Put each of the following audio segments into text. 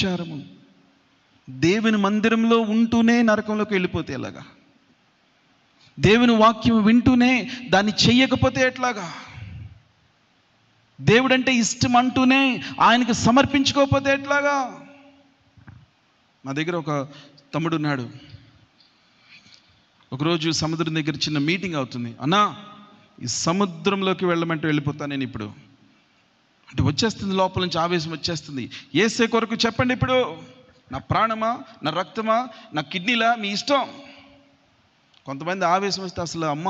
వ్యభిచారము. దేవుని మందిరంలో ఉంటూనే నరకంలోకి వెళ్ళిపోతే ఎలాగా? దేవుని వాక్యం వింటూనే దాన్ని చెయ్యకపోతే ఎట్లాగా? దేవుడంటే ఇష్టం అంటూనే ఆయనకు సమర్పించుకోకపోతే ఎట్లాగా? మా దగ్గర ఒక తమ్ముడు ఉన్నాడు. ఒకరోజు సముద్రం దగ్గర చిన్న మీటింగ్ అవుతుంది. అన్నా, ఈ సముద్రంలోకి వెళ్ళమంటే వెళ్ళిపోతాను నేను ఇప్పుడు అంటే వచ్చేస్తుంది, లోపల నుంచి ఆవేశం వచ్చేస్తుంది. యేసే కొరకు చెప్పండి ఇప్పుడు, నా ప్రాణమా, నా రక్తమా, నా కిడ్నీలా, మీ ఇష్టం. కొంతమంది ఆవేశం వస్తే అసలు అమ్మ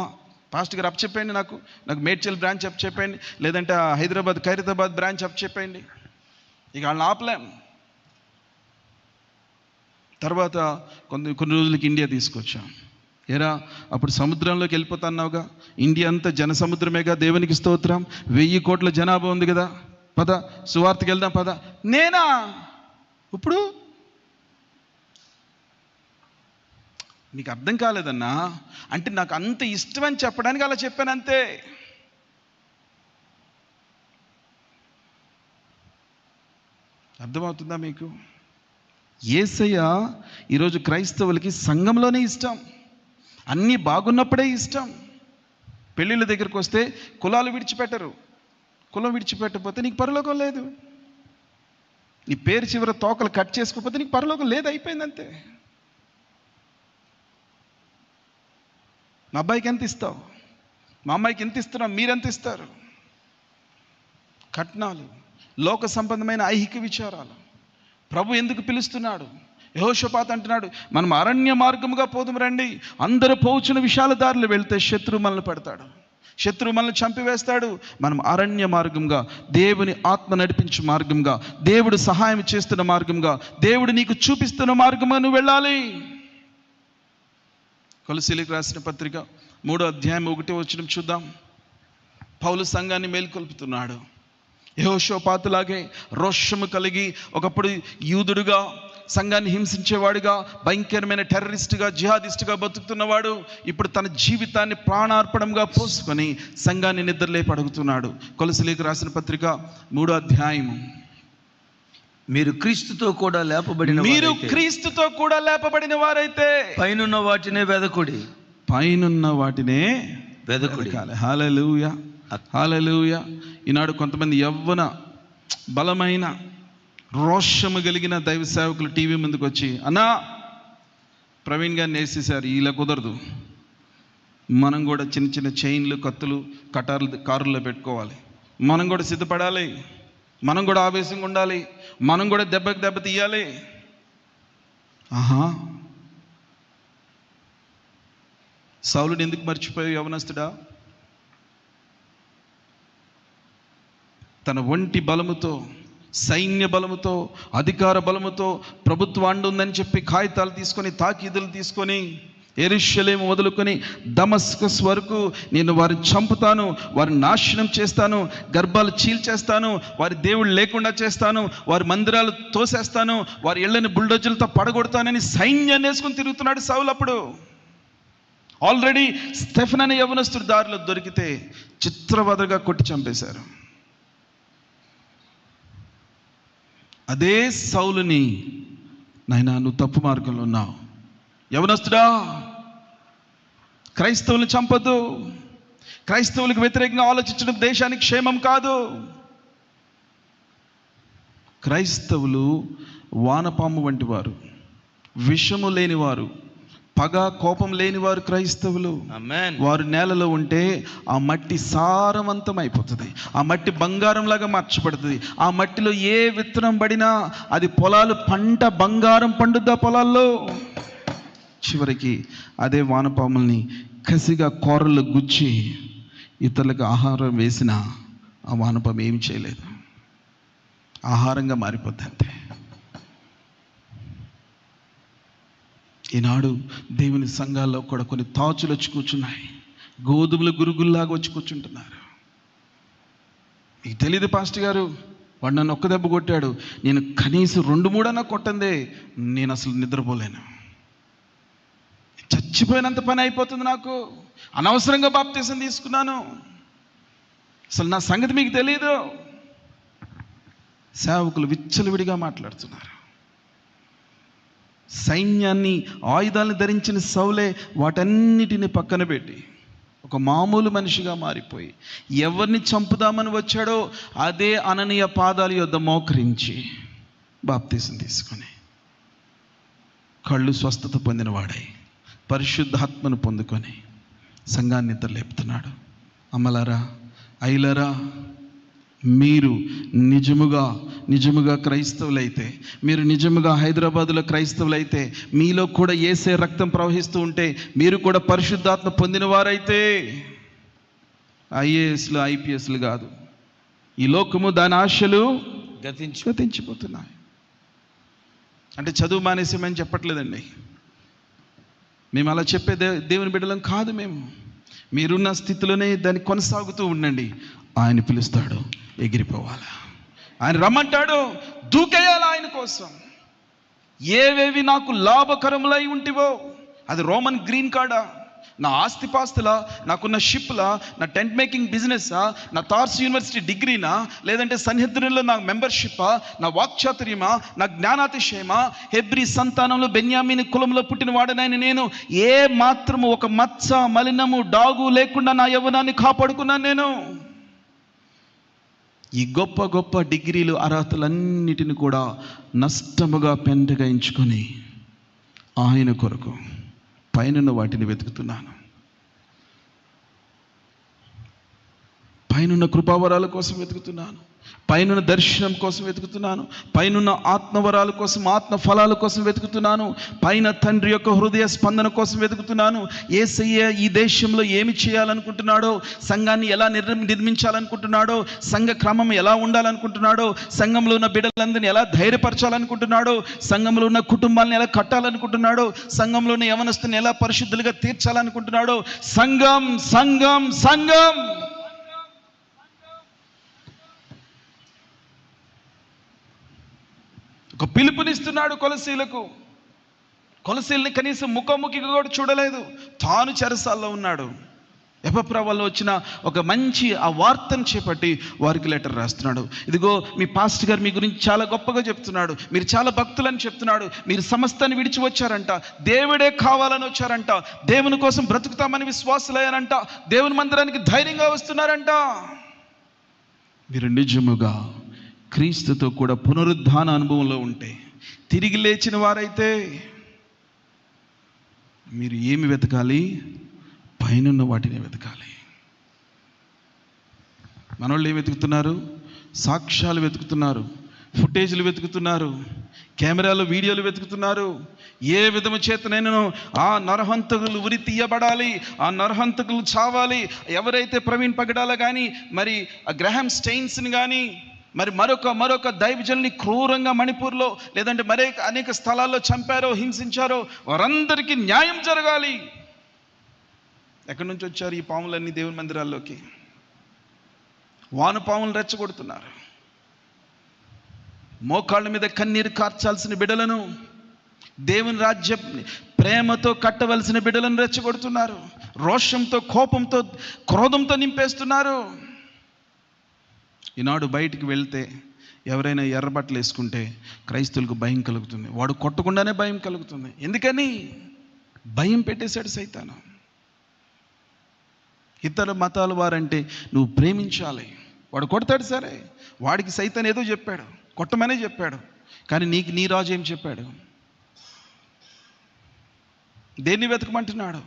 పాస్టర్ గారు చెప్పండి, నాకు మేడ్చల్ బ్రాంచ్ చెప్పండి, లేదంటే హైదరాబాద్ ఖైరతాబాద్ బ్రాంచ్ చెప్పండి. ఇక వాళ్ళని ఆపలేం. తర్వాత కొన్ని రోజులకి ఇండియా తీసుకొచ్చాం. ఏరా, అప్పుడు సముద్రంలోకి వెళ్ళిపోతున్నావుగా, ఇండియా అంతా జన సముద్రమేగా, దేవునికి స్తోత్రం, 1000 కోట్ల జనాభా ఉంది కదా, పద సువార్తకి వెళ్దాం పద. నేనా ఇప్పుడు? నీకు అర్థం కాలేదన్నా? అంటే నాకు అంత ఇష్టం అని చెప్పడానికి అలా చెప్పాను అంతే. అర్థమవుతుందా మీకు? యేసయ్య ఈరోజు క్రైస్తవులకి సంఘంలోనే ఇష్టం, అన్నీ బాగున్నప్పుడే ఇష్టం. పెళ్ళిళ్ళ దగ్గరకు వస్తే కులాలు విడిచిపెట్టరు. కులం విడిచిపెట్టకపోతే నీకు పరలోకం లేదు. నీ పేరు చివర తోకలు కట్ చేసుకోకపోతే నీకు పరలోకం లేదు, అయిపోయింది అంతే. మా అబ్బాయికి ఎంత ఇస్తావు, మా అమ్మాయికి ఎంత ఇస్తున్నావు, మీరెంత ఇస్తారు? కట్నాలు, లోక సంబంధమైన ఐహిక విచారాలు. ప్రభు ఎందుకు పిలుస్తున్నాడు? యెహోషాపాతు అంటున్నాడు, మనం అరణ్య మార్గముగా పోదుము రండి. అందరూ పోవచ్చున్న విశాల దారిలో వెళ్తే శత్రువు మనల్ని పడతాడు, శత్రువు మనల్ని చంపివేస్తాడు. మనం అరణ్య మార్గంగా, దేవుని ఆత్మ నడిపించే మార్గంగా, దేవుడు సహాయం చేస్తున్న మార్గంగా, దేవుడు నీకు చూపిస్తున్న మార్గంగా నువ్వు వెళ్ళాలి. కొలసీలకు రాసిన పత్రిక 3వ అధ్యాయం 1వ వచనం చూద్దాం. పౌలు సంఘాన్ని మేల్కొల్పుతున్నాడు. యెహోషాపాతులాగే రోషము కలిగి, ఒకప్పుడు యూదుడుగా సంఘాన్ని హింసించేవాడుగా, భయంకరమైన టెర్రరిస్టుగా, జిహాదిస్టుగా బతుకుతున్నవాడు ఇప్పుడు తన జీవితాన్ని ప్రాణార్పణంగా పోసుకొని సంఘాన్ని నిద్రలేపి అడుగుతున్నాడు. కొలసీలకు రాసిన పత్రిక 3వ అధ్యాయము, మీరు క్రీస్తుతో కూడా లేపబడిన వారైతే పైనున్న వాటినే వెదకుడి. పైనున్న వాటినే వెదకుడి. హల్లెలూయా, హల్లెలూయా. ఈనాడు కొంతమంది యవ్వన బలమైన రోషము కలిగిన దైవ సేవకులు టీవీ ముందుకు వచ్చి, అన్నా ప్రవీణ్ గారిని వేసేసారు, ఇలా కుదరదు, మనం కూడా చిన్న చిన్న చైన్లు, కత్తులు, కటార్లు కారుల్లో పెట్టుకోవాలి, మనం కూడా సిద్ధపడాలి, మనం కూడా ఆవేశంగా ఉండాలి, మనం కూడా దెబ్బకి దెబ్బ తీయాలి. ఆహా, సౌలుని ఎందుకు మర్చిపోయావు యవనస్తుడా? తన ఒంటి బలముతో, సైన్య బలముతో, అధికార బలముతో, ప్రభుత్వం ఉందని చెప్పి కాగితాలు తీసుకొని, తాకీదులు తీసుకొని, యెరూషలేము మొదలుకొని దమస్కస్ వరకు నేను వారిని చంపుతాను, వారిని నాశనం చేస్తాను, గర్భాలు చీల్చేస్తాను, వారి దేవుళ్ళు లేకుండా చేస్తాను, వారి మందిరాలు తోసేస్తాను, వారి ఇళ్ళని బుల్డోజర్లతో పడగొడతానని సైన్యాన్ని వేసుకొని తిరుగుతున్నాడు సౌలు. అప్పుడు ఆల్రెడీ స్టెఫెన్ అనే యవనస్తుడు దారిలో దొరికితే చిత్రవదగా కొట్టి చంపేశారు. అదే సౌలుని, నాయనా నువ్వు తప్పు మార్గంలో ఉన్నావు, యవనస్తుడా, క్రైస్తవులను చంపొద్దు, క్రైస్తవులకు వ్యతిరేకంగా ఆలోచించడం దేశానికి క్షేమం కాదు. క్రైస్తవులు వానపాము వంటి వారు, విషము లేనివారు, పగ కోపం లేనివారు క్రైస్తవులు. వారు నేలలో ఉంటే ఆ మట్టి సారవంతం అయిపోతుంది, ఆ మట్టి బంగారంలాగా మార్చబడుతుంది. ఆ మట్టిలో ఏ విత్తనం పడినా అది పొలాలు పంట బంగారం పండుద్దా పొలాల్లో. చివరికి అదే వానపాముల్ని కసిగా కూరలు గుచ్చి ఇతరులకు ఆహారం వేసిన ఆ వానపాము ఏమి చేయలేదు, ఆహారంగా మారిపోద్ది అంతే. ఈనాడు దేవుని సంఘాల్లో కూడా కొన్ని తాచులు వచ్చి కూర్చున్నాయి, గోధుమల గురుగుల్లాగా వచ్చి కూర్చుంటున్నారు. మీకు తెలియదు పాస్టర్ గారు, వాడు నన్ను ఒక్క దెబ్బ కొట్టాడు, నేను కనీసం 2-3 అన్నా కొట్టందే నేను అసలు నిద్రపోలేను, చచ్చిపోయినంత పని అయిపోతుంది నాకు, అనవసరంగా బాప్తీసం తీసుకున్నాను, అసలు నా సంగతి మీకు తెలియదు. సేవకులు విచ్చలవిడిగా మాట్లాడుతున్నారు. సైన్యాన్ని, ఆయుధాలను ధరించిన సౌలే వాటన్నిటిని పక్కన పెట్టి ఒక మామూలు మనిషిగా మారిపోయి ఎవరిని చంపుదామని వచ్చాడో అదే అననీయ పాదాల యొద్ద మోకరించి బాప్తీసం తీసుకొని కళ్ళు స్వస్థత పొందినవాడై పరిశుద్ధాత్మను పొందుకొని సంఘాన్ని నిద్రలేపుతున్నాడు. అమ్మలారా, అయ్యలారా, మీరు నిజముగా క్రైస్తవులైతే, మీరు నిజముగా హైదరాబాదులో క్రైస్తవులైతే, మీలో కూడా యేసే రక్తం ప్రవహిస్తూ ఉంటే, మీరు కూడా పరిశుద్ధాత్మ పొందిన వారైతే ఐఏఎస్లు, ఐపీఎస్లు కాదు, ఈ లోకము దాని ఆశలు గతించిపోతున్నాయి. అంటే చదువు మానేసేమని చెప్పట్లేదండి. మేము అలా చెప్పే దేవుని బిడ్డలం కాదు. మీరున్న స్థితిలోనే దాన్ని కొనసాగుతూ ఉండండి. ఆయన పిలుస్తాడు, ఎగిరిపోవాలా. ఆయన రమ్మంటాడు, దూకేయాలి ఆయన కోసం. ఏవేవి నాకు లాభకరములై ఉంటివో, అది రోమన్ గ్రీన్ కార్డా, నా ఆస్తిపాస్తులా, నాకున్న షిప్లా, నా టెంట్ మేకింగ్ బిజినెస్సా, నా తార్స్ యూనివర్సిటీ డిగ్రీనా, లేదంటే సన్నిహితుల్లో నా మెంబర్షిప్పా, నా వాక్చాతుర్యమా, నా జ్ఞానాతిశయమా, హెబ్రీ సంతానంలో బెన్యామీని కులంలో పుట్టిన వాడనైన నేను ఏ మాత్రము ఒక మచ్చ, మలినము, డాగు లేకుండా నా యవ్వనాన్ని కాపాడుకున్నాను. నేను ఈ గొప్ప గొప్ప డిగ్రీలు, అర్హతలన్నిటిని కూడా నష్టముగా పెంటగా ఎంచుకొని ఆయన కొరకు పైనున్న వాటిని వెతుకుతున్నాను. పైనున్న కృపావరాల కోసం వెతుకుతున్నాను. పైనున్న దర్శనం కోసం వెతుకుతున్నాను. పైనున్న ఆత్మవరాల కోసం, ఆత్మ ఫలాల కోసం వెతుకుతున్నాను. పైన తండ్రి యొక్క హృదయ స్పందన కోసం వెతుకుతున్నాను. యేసయ్య ఈ దేశంలో ఏమి చేయాలనుకుంటున్నాడో, సంఘాన్ని ఎలా నిర్మించాలనుకుంటున్నాడో, సంఘ క్రమం ఎలా ఉండాలనుకుంటున్నాడో, సంఘంలో ఉన్న బిడ్డలందరినీ ఎలా ధైర్యపరచాలనుకుంటున్నాడో, సంఘంలో ఉన్న కుటుంబాలను ఎలా కట్టాలనుకుంటున్నాడో, సంఘంలో ఉన్న యవనస్తుని ఎలా పరిశుద్ధులుగా తీర్చాలనుకుంటున్నాడో. సంఘం సంఘం సంఘం ఒక పిలుపునిస్తున్నాడు కొలసీలకు. కొలసీలని కనీసం ముఖాముఖిగా కూడా చూడలేదు. తాను చెరసాల్లో ఉన్నాడు. ఎపప్రవల్లో వచ్చిన ఒక మంచి ఆ వార్తను చేపట్టి వారికి లెటర్ రాస్తున్నాడు. ఇదిగో మీ పాస్టర్ గారు మీ గురించి చాలా గొప్పగా చెప్తున్నాడు, మీరు చాలా భక్తులని చెప్తున్నాడు, మీరు సమస్తాన్ని విడిచి వచ్చారంట, దేవుడే కావాలని వచ్చారంట, దేవుని కోసం బ్రతుకుతామని విశ్వాసులయ్యారంట, దేవుని మందిరానికి ధైర్యంగా వస్తున్నారంట. మీరు నిజముగా క్రీస్తుతో కూడా పునరుద్ధాన అనుభవంలో ఉంటే, తిరిగి లేచిన వారైతే మీరు ఏమి వెతకాలి? పైనున్న వాటిని వెతకాలి. మనోళ్ళు ఏం వెతుకుతున్నారు? సాక్ష్యాలు వెతుకుతున్నారు, ఫుటేజ్లు వెతుకుతున్నారు, కెమెరాలు వీడియోలు వెతుకుతున్నారు. ఏ విధము చేతనైనా ఆ నరహంతకులు ఉరి తీయబడాలి, ఆ నరహంతకులు చావాలి. ఎవరైతే ప్రవీణ్ పగడాల కానీ, మరి ఆ గ్రహాం స్టెయిన్స్ని కానీ, మరి మరొక దైవజనుల్ని క్రూరంగా మణిపూర్లో లేదంటే అనేక స్థలాల్లో చంపారో, హింసించారో, వారందరికీ న్యాయం జరగాలి. ఎక్కడి నుంచి వచ్చారు ఈ పాములన్నీ దేవుని మందిరాల్లోకి? వానపాములు రెచ్చగొడుతున్నారు. మోకాళ్ళ మీద కన్నీరు కార్చాల్సిన బిడ్డలను, దేవుని రాజ్యం ప్రేమతో కట్టవలసిన బిడ్డలను రెచ్చగొడుతున్నారు. రోషంతో, కోపంతో, క్రోధంతో నింపేస్తున్నారు. ఈనాడు బయటికి వెళ్తే ఎవరైనా ఎర్రబట్టలు వేసుకుంటే క్రైస్తవులకు భయం కలుగుతుంది. వాడు కొట్టకుండానే భయం కలుగుతుంది. ఎందుకని? భయం పెట్టేశాడు సైతాను. ఇతర మతాల వారంటే నువ్వు ప్రేమించాలి. వాడు కొడతాడు, సరే, వాడికి సైతాన్ ఏదో చెప్పాడు, కొట్టమనే చెప్పాడు. కానీ నీ రాజు ఏం చెప్పాడు? దేన్ని వెతకమంటున్నాడు?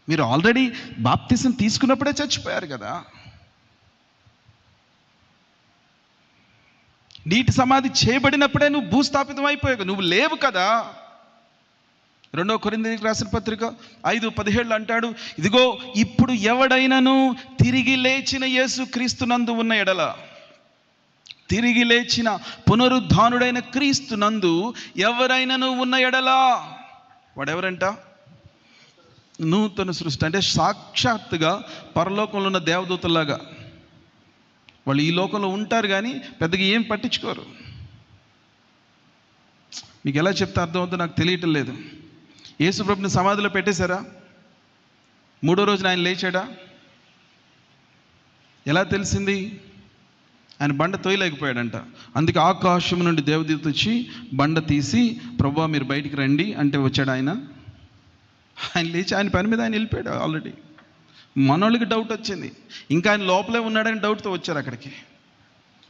మీరు ఆల్రెడీ బాప్తిసం తీసుకున్నప్పుడే చచ్చిపోయారు కదా. నీటి సమాధి చేయబడినప్పుడే నువ్వు భూస్థాపితం అయిపోయావు, నువ్వు లేవు కదా. 2 కొరింథీయులకు రాసిన పత్రిక 5:17 అంటాడు, ఇదిగో ఇప్పుడు ఎవడైనను తిరిగి లేచిన యేసు క్రీస్తునందు ఉన్న ఎడల, తిరిగి లేచిన పునరుద్ధానుడైన క్రీస్తునందు ఎవరైనను ఉన్న ఎడల, వాడెవరంట? నూతన సృష్టి. అంటే సాక్షాత్తుగా పరలోకంలో ఉన్న దేవదూతలాగా వాళ్ళు ఈ లోకంలో ఉంటారు కానీ పెద్దగా ఏం పట్టించుకోరు. మీకు ఎలా చెప్తే అర్థమవుతుందో నాకు తెలియటం లేదు. యేసుప్రభుని సమాధిలో పెట్టేశారా? 3వ రోజున ఆయన లేచాడా? ఎలా తెలిసింది? ఆయన బండ తోయలేకపోయాడంట. అందుకే ఆకాశం నుండి దేవదూత వచ్చి బండ తీసి, ప్రభువా మీరు బయటికి రండి అంటే వచ్చాడు ఆయన. ఆయన లేచి ఆయన పని మీద ఆయన వెళ్ళిపోయాడు ఆల్రెడీ. మనోళ్ళకి డౌట్ వచ్చింది, ఇంకా ఆయన లోపలే ఉన్నాడని డౌట్తో వచ్చారు అక్కడికి.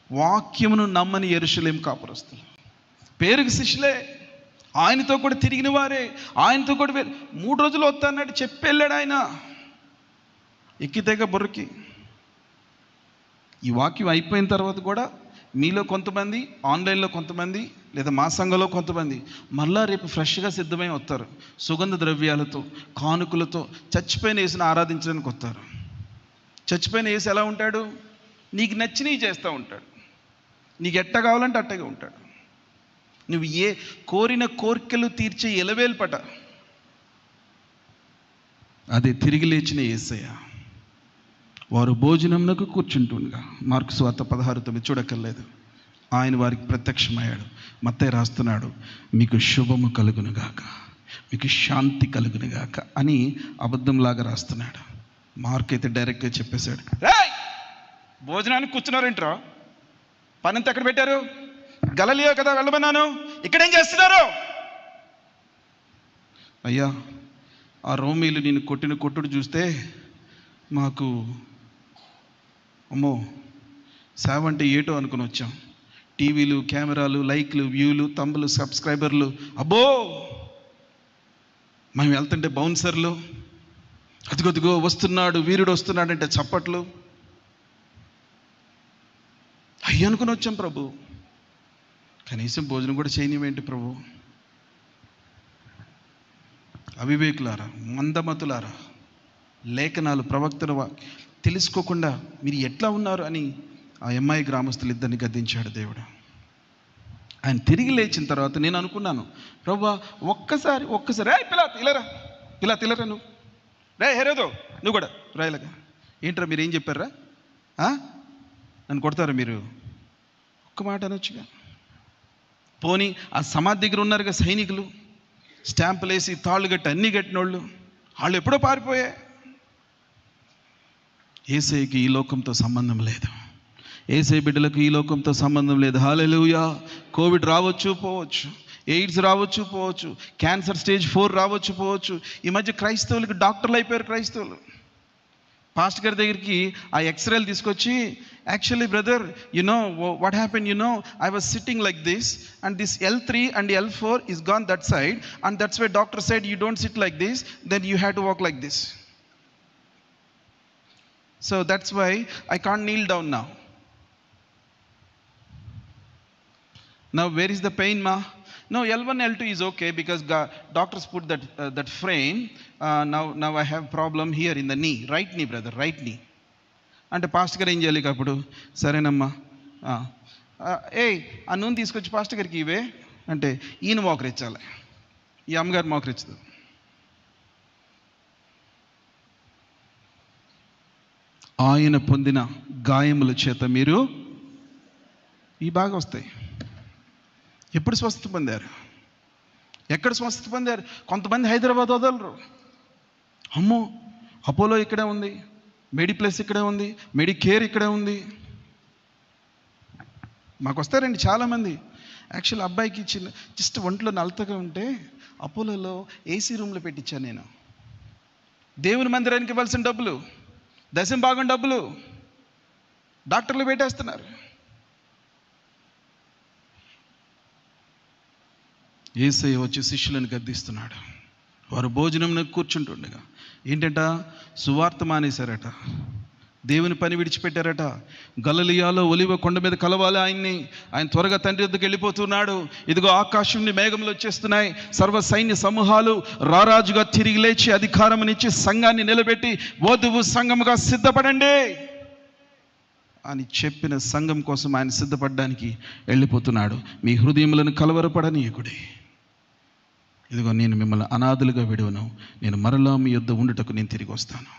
వాక్యమును నమ్మని యెరూషలేము కాపురస్తులు, పేరుకి శిష్యులే, ఆయనతో కూడా తిరిగిన వారే, ఆయనతో కూడా 3 రోజులు వస్తానన్నాడు, చెప్పి వెళ్ళాడు ఆయన. ఎక్కితేగా బుర్రకి. ఈ వాక్యం అయిపోయిన తర్వాత కూడా మీలో కొంతమంది, ఆన్లైన్లో కొంతమంది, లేదా మా సంఘంలో కొంతమంది మళ్ళా రేపు ఫ్రెష్గా సిద్ధమై వస్తారు. సుగంధ ద్రవ్యాలతో, కానుకలతో చచ్చిపోయిన యేసుని ఆరాధించడానికి వస్తారు. చచ్చిపోయిన యేసు ఎలా ఉంటాడు? నీకు నచ్చినవి చేస్తూ ఉంటాడు, నీకు ఎట్ట కావాలంటే అట్టగా ఉంటాడు. నువ్వు ఏ కోరిన కోరికలు తీర్చే ఎలవేలు పట, అదే తిరిగి లేచిన యేసయ్య. వారు భోజనంకు కూర్చుంటుండగా, మార్కు సువార్త 16:9 చూడక్కర్లేదు, ఆయన వారికి ప్రత్యక్షమయ్యాడు. మత్తయి రాస్తున్నాడు, మీకు శుభము కలుగునుగాక, మీకు శాంతి కలుగునుగాక అని అబద్ధంలాగా రాస్తున్నాడు. మార్క్ అయితే డైరెక్ట్గా చెప్పేశాడు, భోజనానికి కూర్చున్నారేంట్రా, పనంతా ఎక్కడ పెట్టారు? గలిలయ కదా వెళ్ళమన్నాను, ఇక్కడేం చేస్తున్నారు? అయ్యా, ఆ రోమీలు నేను కొట్టిన కొట్టుడు చూస్తే మాకు అమ్మో సేవ అంటే ఏటో అనుకుని వచ్చాం. టీవీలు, కెమెరాలు, లైక్లు, వ్యూలు, తంబులు, సబ్స్క్రైబర్లు, అబ్బో మేము వెళ్తుంటే బౌన్సర్లు, అదిగొదిగో వస్తున్నాడు వీరుడు వస్తున్నాడంటే చప్పట్లు, అయ్యి అనుకుని వచ్చాం ప్రభు. కనీసం భోజనం కూడా చేయనివేంటి ప్రభు? అవివేకులారా, మందమతులారా, లేఖనాలు, ప్రవక్తల తెలుసుకోకుండా మీరు ఎట్లా ఉన్నారు అని ఆ అమ్మాయి గ్రామస్తులు ఇద్దరిని గద్దించాడు దేవుడు. ఆయన తిరిగి లేచిన తర్వాత నేను అనుకున్నాను, ప్రభువా ఒక్కసారి ఇలా తిలరా నువ్వు రే హేరోదో నువ్వు కూడా రాయలేగా ఏంట్రా మీరు ఏం చెప్పారా, నన్ను కొడతారా మీరు? ఒక్క మాట అనొచ్చుగా. పోనీ ఆ సమాధి దగ్గర ఉన్నారుగా సైనికులు, స్టాంపులు వేసి తాళ్ళు కట్టి అన్నీ కట్టినోళ్ళు, వాళ్ళు ఎప్పుడో పారిపోయాయి. యేసయ్యకి ఈ లోకంతో సంబంధం లేదు, యేసయ్య బిడ్డలకు ఈ లోకంతో సంబంధం లేదు. హల్లెలూయా. కోవిడ్ రావచ్చు పోవచ్చు, ఎయిడ్స్ రావచ్చు పోవచ్చు, క్యాన్సర్ స్టేజ్ 4 రావచ్చు పోవచ్చు. ఈ మధ్య క్రైస్తవులకు డాక్టర్లు అయిపోయారు క్రైస్తవులు. పాస్టర్ గారి దగ్గరికి ఆ ఎక్స్రేలు తీసుకొచ్చి, actually brother you know what happen, you know I was sitting like this and this L3 and L4 is gone that side and that's why doctor said you don't sit like this, then you have to walk like this. So that's why I can't kneel down now. Now where is the pain ma? No, L1 L2 is okay because doctors put that frame. Now I have problem here in the knee, right knee brother, right knee. అంటే pastor గారు ఏం చేయాలి అప్పుడు? సరేనమ్మా, ఆ నూనె తీసుకొచ్చి pastor గారికి ఇవే అంటే ఈయన మోకరించాలి, ఈ అమ్మగారు మోకరించదు. ఆయన పొందిన గాయముల చేత మీరు ఈ బాగా వస్తాయి. ఎప్పుడు స్వస్థత పొందారు? ఎక్కడ స్వస్థత పొందారు? కొంతమంది హైదరాబాద్ వదలరు. అమ్మో అపోలో ఇక్కడే ఉంది, మెడిప్లస్ ఇక్కడే ఉంది, మెడికేర్ ఇక్కడే ఉంది. మాకు వస్తారండి చాలామంది. యాక్చువల్ అబ్బాయికి జస్ట్ ఒంట్లో నలతగా ఉంటే అపోలోలో ఏసీ రూమ్లో పెట్టించాను నేను. దేవుని మందిరానికి ఇవ్వాల్సిన డబ్బులు, 10వ భాగం డబ్బులు డాక్టర్లు పెట్టేస్తున్నారు. యేసయ్య వచ్చి శిష్యులను గద్దిస్తున్నాడు. వారు భోజనంలో కూర్చుంటుండగా ఏంటంట, సువార్త మానేశారట, దేవుని పని విడిచిపెట్టారట. గలిలయలో ఒలివ కొండ మీద కలవాలి ఆయన్ని. ఆయన త్వరగా తండ్రి వద్దకు వెళ్ళిపోతున్నాడు. ఇదిగో ఆకాశం నుండి మేఘములు వచ్చేస్తున్నాయి, సర్వ సైన్య సమూహాలు రారాజుగా తిరిగి లేచి అధికారమునిచ్చి సంఘాన్ని నిలబెట్టి వధువు సంఘముగా సిద్ధపడండి అని చెప్పిన సంఘం కోసం ఆయన సిద్ధపడడానికి వెళ్ళిపోతున్నాడు. మీ హృదయములను కలవరపడనీయకుడి, ఇదిగో నేను మిమ్మల్ని అనాథలుగా విడువను, నేను మరలా మీ యొద్ద ఉండుటకు నేను తిరిగి వస్తాను,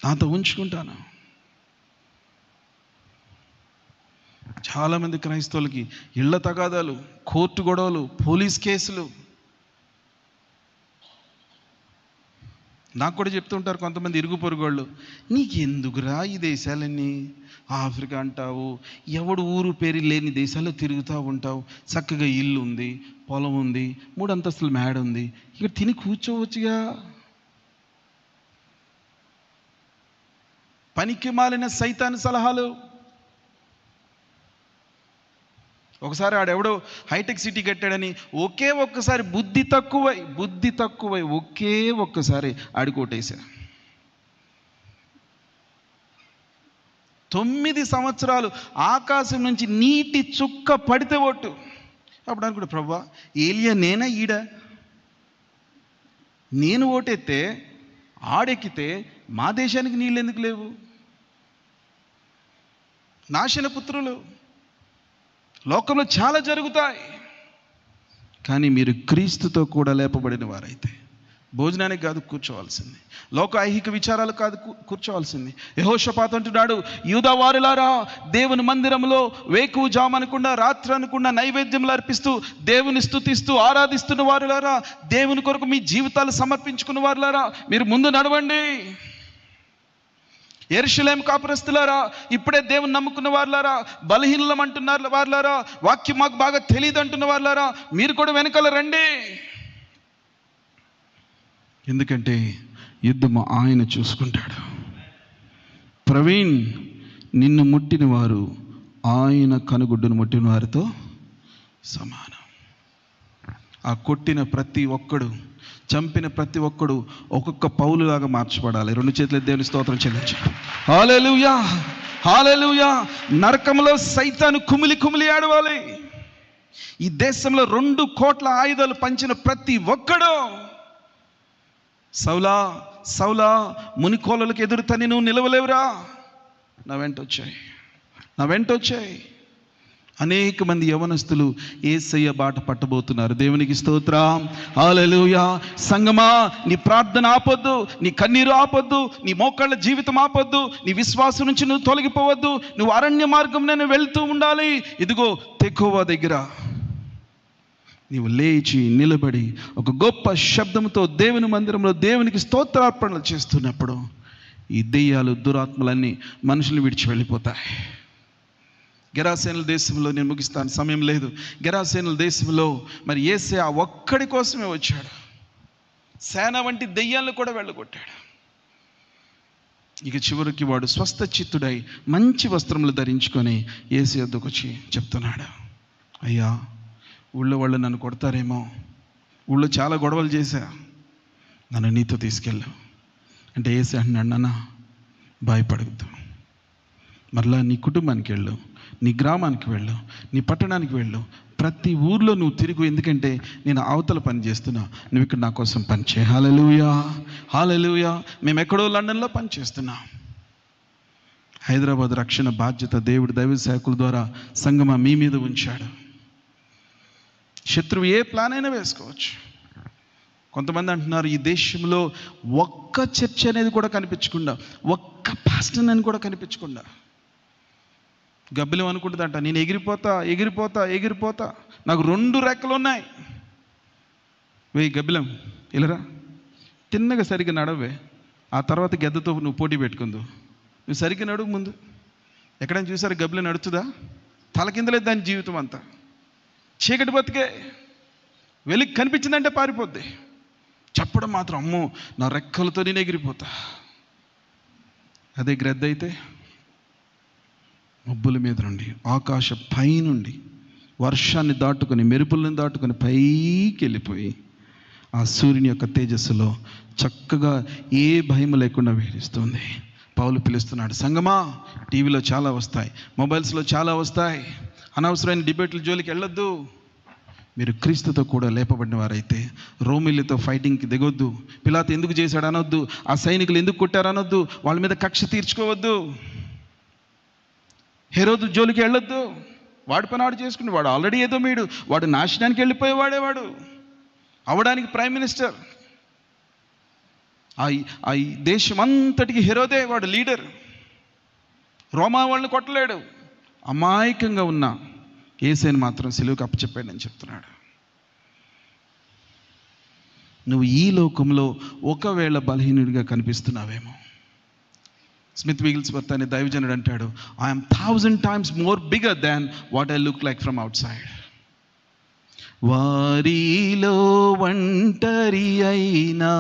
నాతో ఉంచుకుంటాను. చాలామంది క్రైస్తవులకి ఇళ్ల తగాదాలు, కోర్టు గొడవలు, పోలీస్ కేసులు. నాకు కూడా చెప్తూ ఉంటారు కొంతమంది ఇరుగు పొరుగు వాళ్ళు, నీకు ఎందుకురా ఈ దేశాలన్నీ, ఆఫ్రికా అంటావు, ఎవడు ఊరు పేరు లేని దేశాల్లో తిరుగుతూ ఉంటావు, చక్కగా ఇల్లు ఉంది, పొలం ఉంది, 3 అంతస్తుల మేడ ఉంది, ఇక్కడ తిని కూర్చోవచ్చుగా. పనికి మాలిన సైతాను సలహాలు. ఒకసారి ఆడెవడో హైటెక్ సిటీ కట్టాడని ఒకే ఒక్కసారి బుద్ధి తక్కువై ఒకే ఒక్కసారి ఆడికోటేశా. 9 సంవత్సరాలు ఆకాశం నుంచి నీటి చుక్క పడితే ఓటు. అప్పుడు అనుకుంటా, ప్రభువా ఏలియా నేనా ఈడ? నేను ఓటెత్తే ఆడెక్కితే మా దేశానికి నీళ్ళు ఎందుకు లేవు? నాశన పుత్రులు. లోకంలో చాలా జరుగుతాయి, కానీ మీరు క్రీస్తుతో కూడా లేపబడిన వారైతే భోజనానికి కాదు కూర్చోవాల్సింది, లోక ఐహిక విచారాలు కాదు కూర్చోవాల్సింది. యెహోషాపాతు అంటున్నాడు, యూదా వారులారా, దేవుని మందిరంలో వేకువ జామనకుండా రాత్రి అనకుండా నైవేద్యములు అర్పిస్తూ దేవుని స్తుతిస్తూ ఆరాధిస్తున్న వారులారా, దేవుని కొరకు మీ జీవితాలు సమర్పించుకున్న వారులారా, మీరు ముందు నడవండి. యెరూషలేము కాపురస్తులారా, ఇప్పుడే దేవుని నమ్ముకున్న వారులారా, బలహీనం అంటున్నారు వారులారా, వాక్యం మాకు బాగా తెలియదు అంటున్న వారులారా, మీరు కూడా వెనకాల రండి. ఎందుకంటే యుద్ధము ఆయన చూసుకుంటాడు. ప్రవీణ్, నిన్ను ముట్టిన వారు ఆయన కనుగుడ్డును ముట్టిన వారితో సమానం. ఆ కొట్టిన ప్రతి ఒక్కడు, చంపిన ప్రతి ఒక్కడు ఒక్కొక్క పౌలులాగా మార్చబడాలి. 2 చేతుల దేవుని స్తోత్రం చెల్లించాలి. హల్లెలూయా, హల్లెలూయా. నరకంలో సైతాను కుమిలి ఆడవాలి. ఈ దేశంలో 2 కోట్ల ఆయుధాలు పంచిన ప్రతి ఒక్కడు, సౌలా సౌలా మునికోలలకు ఎదురుతని నువ్వు నిలవలేవురా, నా వెంట వచ్చాయి. అనేక మంది యవనస్తులు యేసయ్య బాట పట్టబోతున్నారు. దేవునికి స్తోత్రం, హల్లెలూయా. సంగమా, నీ ప్రార్థన ఆపొద్దు, నీ కన్నీరు ఆపొద్దు, నీ మోకాళ్ళ జీవితం ఆపొద్దు, నీ విశ్వాసం నుంచి నువ్వు తొలగిపోవద్దు. నువ్వు అరణ్య మార్గం నేను వెళ్తూ ఉండాలి. ఇదిగో తెకోవా దగ్గర నీవు లేచి నిలబడి ఒక గొప్ప శబ్దంతో దేవుని మందిరంలో దేవునికి స్తోత్రార్పణలు చేస్తున్నప్పుడు ఈ దెయ్యాలు, దురాత్మలన్నీ మనుషులు విడిచి వెళ్ళిపోతాయి. గెరాసేనుల దేశంలో, నేను ముగిస్తాను, సమయం లేదు. గెరాసేనుల దేశంలో మరి యేసే ఆ ఒక్కడి కోసమే వచ్చాడు. సేన వంటి దెయ్యాలను కూడా వెళ్ళగొట్టాడు. ఇక చివరికి వాడు స్వస్థ చిత్తుడై మంచి వస్త్రములు ధరించుకొని యేసే వద్దకు వచ్చి చెప్తున్నాడు, అయ్యా, ఊళ్ళో వాళ్ళు నన్ను కొడతారేమో, ఊళ్ళో చాలా గొడవలు చేశా, నన్ను నీతో తీసుకెళ్ళు అంటే యేసే అన్నాడు, నాన్న భయపడద్దు, మరలా నీ కుటుంబానికి వెళ్ళు, నీ గ్రామానికి వెళ్ళు, నీ పట్టణానికి వెళ్ళు, ప్రతి ఊర్లో నువ్వు తిరుగు, ఎందుకంటే నేను అవతల పని చేస్తున్నా, నువ్వు ఇక్కడ నా కోసం పని చేయి. హల్లెలూయా, హల్లెలూయా. మేము ఎక్కడో లండన్లో పని చేస్తున్నాం. హైదరాబాద్ రక్షణ బాధ్యత దేవుడు దైవ సేవకుల ద్వారా సంగమా మీ మీద ఉంచాడు. శత్రువు ఏ ప్లాన్ అయినా వేసుకోవచ్చు. కొంతమంది అంటున్నారు, ఈ దేశంలో ఒక్క చర్చ అనేది కూడా కనిపించకుండా, ఒక్క పాస్టర్ అని కూడా కనిపించకుండా, గబ్బిలం అనుకుంటుందంట, నేను ఎగిరిపోతా, నాకు 2 రెక్కలు ఉన్నాయి. వేయి గబ్బిలం, ఇలారా, తిన్నగా సరిగ్గా నడవే, ఆ తర్వాత గెద్దతో నువ్వు పోటీ పెట్టుకుందు, నువ్వు సరిగ్గా నడువు ముందు. ఎక్కడైనా చూసారు గబ్బిలం నడుచుదా? తలకిందలేదు దాని జీవితం అంతా. చీకటి బతికే, వెలికి కనిపించిందంటే పారిపోద్ది. చెప్పడం మాత్రం, అమ్మో నా రెక్కలతో నేను ఎగిరిపోతా. అదే గ్రద్ద అయితే మబ్బుల మీద నుండి, ఆకాశ పైనుండి వర్షాన్ని దాటుకొని, మెరుపులను దాటుకొని పైకి వెళ్ళిపోయి ఆ సూర్యుని యొక్క తేజస్సులో చక్కగా ఏ భయం లేకుండా వేధిస్తుంది. పౌలు పిలుస్తున్నాడు, సంగమా, టీవీలో చాలా వస్తాయి, మొబైల్స్లో చాలా వస్తాయి, అనవసరమైన డిబేట్ల జోలికి వెళ్ళొద్దు. మీరు క్రీస్తుతో కూడా లేపబడిన వారైతే రోమిలతో ఫైటింగ్కి దిగొద్దు. పిలాతు ఎందుకు చేశాడు అనొద్దు, ఆ సైనికులు ఎందుకు కొట్టారు అనొద్దు, వాళ్ళ మీద కక్ష తీర్చుకోవద్దు. హెరోదు జోలికి వెళ్ళొద్దు, వాడి పని వాడు చేసుకుని, వాడు ఆల్రెడీ ఏదో వాడు నాశనానికి వెళ్ళిపోయేవాడేవాడు, అవడానికి ప్రైమ్ మినిస్టర్. ఆ దేశం అంతటికి హెరోదే వాడు లీడర్. రోమా వాళ్ళని కొట్టలేడు. అమాయకంగా ఉన్న యేసేను మాత్రం సిలువకు అప్పచెప్పాడని చెప్తున్నాడు. నువ్వు ఈ లోకంలో ఒకవేళ బలహీనుడిగా కనిపిస్తున్నావేమో. స్మిత్ విగిల్స్వర్త్ అనే దైవజనుడు అంటాడు, I'm 1000 times more bigger than what I look like from outside. వారిలో ఒంటరి అయినా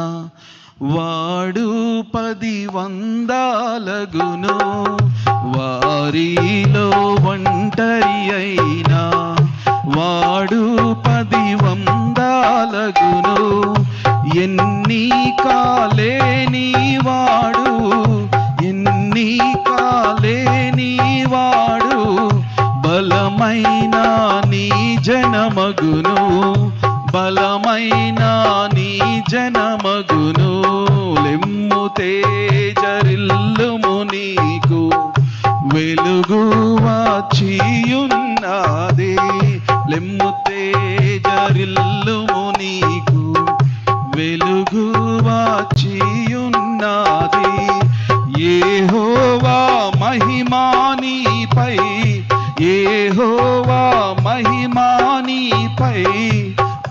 వాడు 10 వందలగును. వారిలో ఒంటరి అయినా వాడు 10 వందలగును. ఎన్ని కాలేని వాడు, ఎన్ని కాలేని వాడు బలమైన నీ జనమగును. బలమైన నీ జనమగును. లెమ్ము తేజరిల్లుము నీకు వెలుగు వచ్చియున్నది. లెమ్ము తేజరిల్లుము నీకు వెలుగు వచ్చియున్నది. యెహోవా మహిమా నీపై, యెహోవా మహిమా నీపై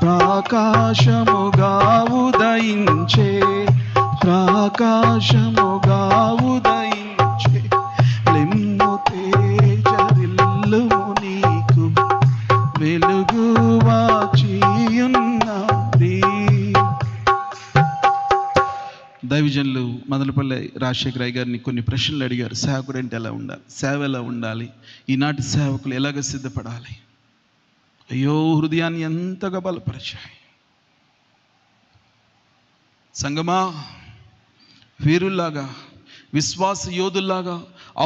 ప్రకాశముగా ఉదయించే, ప్రకాశముగా ఉదయించే. లెమ్ము తేజరిల్లుము నీకు వెలుగు వచ్చియున్నది. దైవజనులు మదనపల్లి రాజశేఖర రాయ్ గారిని కొన్ని ప్రశ్నలు అడిగారు. సేవకుడు అంటే ఎలా ఉండాలి, సేవ ఎలా ఉండాలి, ఈనాటి సేవకులు ఎలాగ సిద్ధపడాలి. అయ్యో, హృదయాన్ని ఎంతగా బలపరిచాయి. సంగమా, వీరుల్లాగా, విశ్వాస యోధుల్లాగా,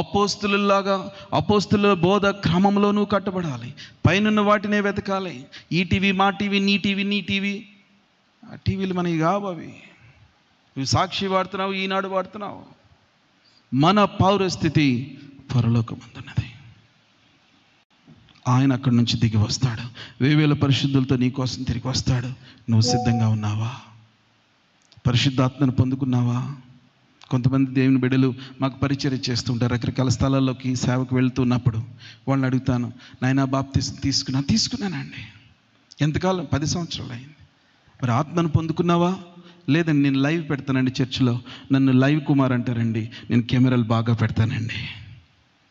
అపోస్తులులాగా, అపోస్తుల బోధ క్రమంలోనూ కట్టబడాలి. పైనున్న వాటినే వెతకాలి. ఈ టీవీ, మా టీవీ, నీ టీవీ, నీ టీవీ, ఆ టీవీలు మనకి కావవి. నువ్వు సాక్షి వాడుతున్నావు, ఈనాడు వాడుతున్నావు. మన పౌరస్థితి పరలోకమందున్నది. ఆయన అక్కడి నుంచి దిగి వస్తాడు. వేవేల పరిశుద్ధులతో నీ కోసం తిరిగి వస్తాడు. నువ్వు సిద్ధంగా ఉన్నావా? పరిశుద్ధాత్మను పొందుకున్నావా? కొంతమంది దేవుని బిడ్డలు మాకు పరిచర్య చేస్తుంటారు. రకరకాల స్థలాల్లోకి సేవకు వెళ్తున్నప్పుడు వాళ్ళని అడుగుతాను, నాయనా బాప్తిసం తీసుకున్నానండి. ఎంతకాలం? 10 సంవత్సరాలు అయింది. మరి ఆత్మను పొందుకున్నావా? లేదండి, నేను లైవ్ పెడతానండి చర్చిలో. నన్ను లైవ్ కుమార్ అంటారండి. నేను కెమెరాలు బాగా పెడతానండి.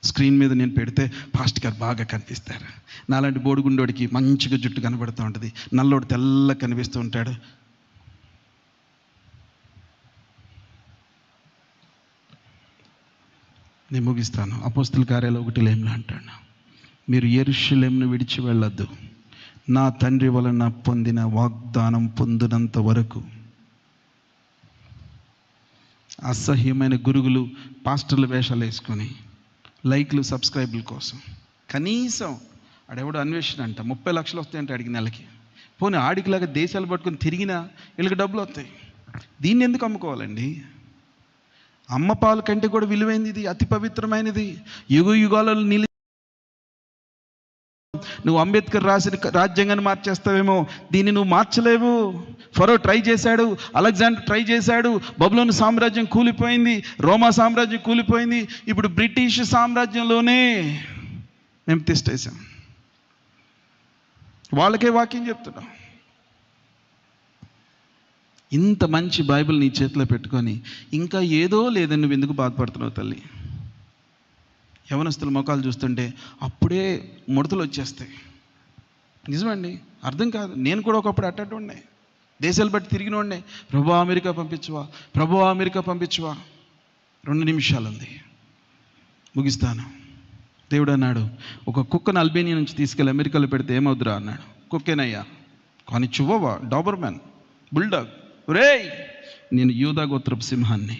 స్క్రీన్ మీద నేను పెడితే పాస్టర్ గారు బాగా కనిపిస్తారు. నాలాంటి బోడిగుండోడికి మంచిగా జుట్టు కనబడుతూ ఉంటుంది, నల్లోడు తెల్ల కనిపిస్తూ ఉంటాడు. నేను ముగిస్తాను. అపోస్తుల కార్యాలు 1:1 అంటాను, మీరు యెరూషలేమును విడిచి వెళ్ళొద్దు, నా తండ్రి వలన పొందిన వాగ్దానం పొందినంత వరకు. అసహ్యమైన గురుగులు, పాస్టర్ల వేషాలు వేసుకొని లైక్లు, సబ్స్క్రైబుల కోసం కనీసం ఆడెవడో అన్వేషణ అంట 30 లక్షలు వస్తాయంటే ఆడికి నెలకి. పోనీ ఆడికిలాగా దేశాలు పట్టుకొని తిరిగినా వీళ్ళకి డబ్బులు వస్తాయి. దీన్ని ఎందుకు అమ్ముకోవాలండి? అమ్మ పాలు కంటే కూడా విలువైనది ఇది, అతి పవిత్రమైనది. యుగ యుగాలలో నువ్వు అంబేద్కర్ రాసిన రాజ్యాంగాన్ని మార్చేస్తావేమో, దీన్ని నువ్వు మార్చలేవు. ఫరో ట్రై చేశాడు, అలెగ్జాండర్ ట్రై చేశాడు, బబులోను సామ్రాజ్యం కూలిపోయింది, రోమా సామ్రాజ్యం కూలిపోయింది. ఇప్పుడు బ్రిటిష్ సామ్రాజ్యంలోనే మేము తిష్టేసాం. వాళ్ళకే వాక్యం చెప్తున్నాం. ఇంత మంచి బైబిల్ నీ చేతిలో పెట్టుకొని ఇంకా ఏదో లేదని నువ్వు ఎందుకు బాధపడుతున్నావు తల్లి? యవనస్తుల ముఖాలు చూస్తుంటే అప్పుడే ముడతలు వచ్చేస్తాయి. నిజమండి, అర్థం కాదు. నేను కూడా ఒకప్పుడు అట్టట్టు ఉండే, దేశాలు బట్టి తిరిగిన ఉండే. ప్రభు అమెరికా పంపించువా, ప్రభు అమెరికా పంపించువా. 2 నిమిషాలు ఉంది, ముగిస్తాను. దేవుడు అన్నాడు, ఒక కుక్కను అల్బేనియా నుంచి తీసుకెళ్ళి అమెరికాలో పెడితే ఏమవుద్దురా అన్నాడు. కుక్కేనయ్యా, కానీ చువ్వవా, డాబర్మ్యాన్, బుల్డాగ్. రేయ్, నేను యూదా గోత్రపు సింహాన్ని,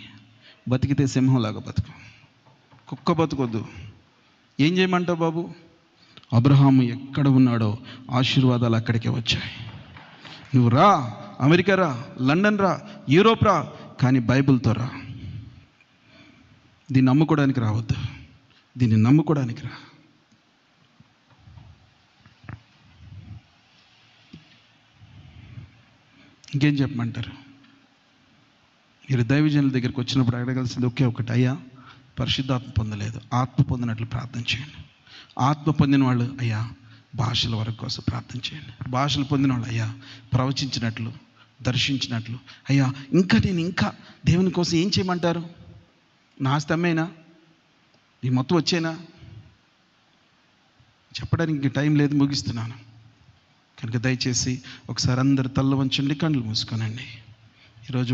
బతికితే సింహంలాగా బతుకు, కుక్క బతుకొద్దు. ఏం చేయమంటావు బాబు? అబ్రహాము ఎక్కడ ఉన్నాడో ఆశీర్వాదాలు అక్కడికే వచ్చాయి. నువ్వు రా, అమెరికా రా, లండన్ రా, యూరోప్ రా, కానీ బైబిల్తో రా. దీన్ని నమ్ముకోవడానికి రావద్దు, దీన్ని నమ్ముకోవడానికి రా. ఇంకేం చెప్పమంటారు? మీరు దైవజనుల దగ్గరికి వచ్చినప్పుడు అడగవలసింది ఒకే ఒకటి, అయ్యా పరిశుద్ధాత్మ పొందలేదు, ఆత్మ పొందినట్లు ప్రార్థన చేయండి. ఆత్మ పొందిన వాళ్ళు అయ్యా భాషల వరకు కోసం ప్రార్థన చేయండి. భాషలు పొందిన వాళ్ళు అయ్యా ప్రవచించినట్లు దర్శించినట్లు. అయ్యా నేను ఇంకా దేవుని కోసం ఏం చేయమంటారు? నా ఆస్తి అమ్మేనా? ఈ మొత్తం వచ్చేనా? చెప్పడానికి ఇంక టైం లేదు, ముగిస్తున్నాను. కనుక దయచేసి ఒకసారి అందరు తల్ల వంచండి, కళ్ళు మూసుకోనండి. ఈరోజు